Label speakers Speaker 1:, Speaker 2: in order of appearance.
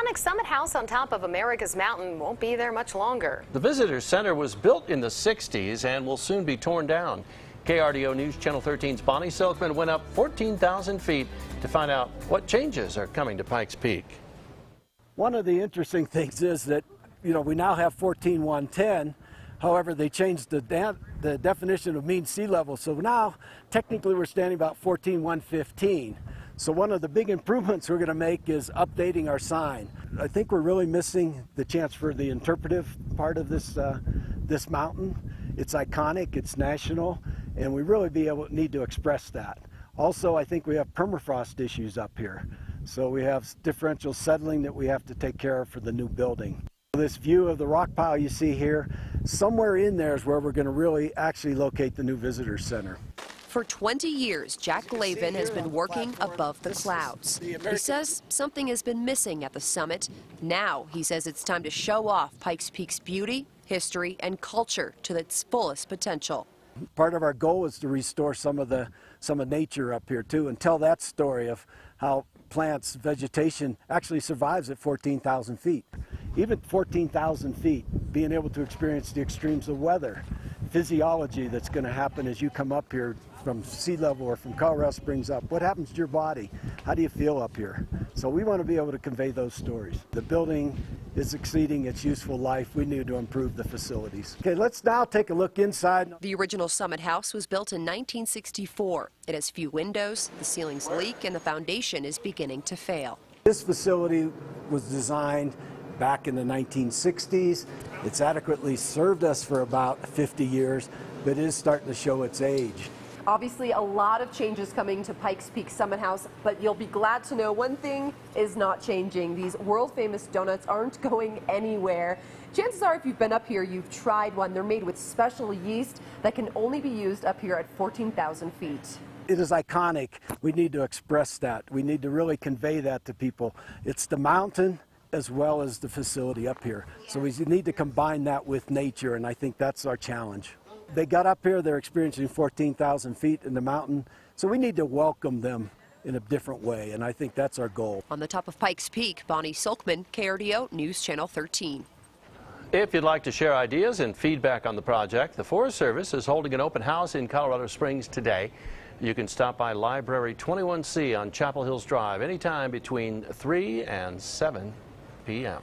Speaker 1: iconic Summit House on top of America's mountain won't be there much longer.
Speaker 2: The visitor center was built in the 60s and will soon be torn down. KRDO News Channel 13's Bonnie Silkman went up 14,000 feet to find out what changes are coming to Pikes Peak.
Speaker 3: One of the interesting things is that, we now have 14,110. However, they changed the definition of mean sea level. So now, technically, we're standing about 14,115. So one of the big improvements we're going to make is updating our sign. I think we're really missing the chance for the interpretive part of this mountain. It's iconic, it's national, and we really need to express that. Also, I think we have permafrost issues up here. So we have differential settling that we have to take care of for the new building. This view of the rock pile you see here, somewhere in there is where we're going to really actually locate the new visitor center.
Speaker 4: For 20 years, Jack Glavin has been working above the clouds. He says something has been missing at the summit. Now he says it's time to show off Pikes Peak's beauty, history, and culture to its fullest potential.
Speaker 3: Part of our goal is to restore some of nature up here too, and tell that story of how plants, vegetation actually survives at 14,000 feet. Even 14,000 feet, being able to experience the extremes of weather, physiology that's going to happen as you come up here from sea level or from Colorado Springs up. What happens to your body? How do you feel up here? So we want to be able to convey those stories. The building is exceeding its useful life. We need to improve the facilities. Okay, let's now take a look inside.
Speaker 4: The original Summit House was built in 1964. It has few windows, the ceilings leak, and the foundation is beginning to fail.
Speaker 3: This facility was designed back in the 1960s. It's adequately served us for about 50 years, but it is starting to show its age.
Speaker 5: Obviously, a lot of changes coming to Pikes Peak Summit House, but you'll be glad to know one thing is not changing. These world-famous donuts aren't going anywhere. Chances are, if you've been up here, you've tried one. They're made with special yeast that can only be used up here at 14,000 feet.
Speaker 3: It is iconic. We need to express that. We need to really convey that to people. It's the mountain as well as the facility up here. So we need to combine that with nature, and I think that's our challenge. They got up here, they're experiencing 14,000 feet in the mountain, so we need to welcome them in a different way, and I think that's our goal.
Speaker 4: On the top of Pikes Peak, Bonnie Silkman, KRDO News Channel 13.
Speaker 2: If you'd like to share ideas and feedback on the project, the Forest Service is holding an open house in Colorado Springs today. You can stop by Library 21C on Chapel Hills Drive anytime between 3 and 7 p.m.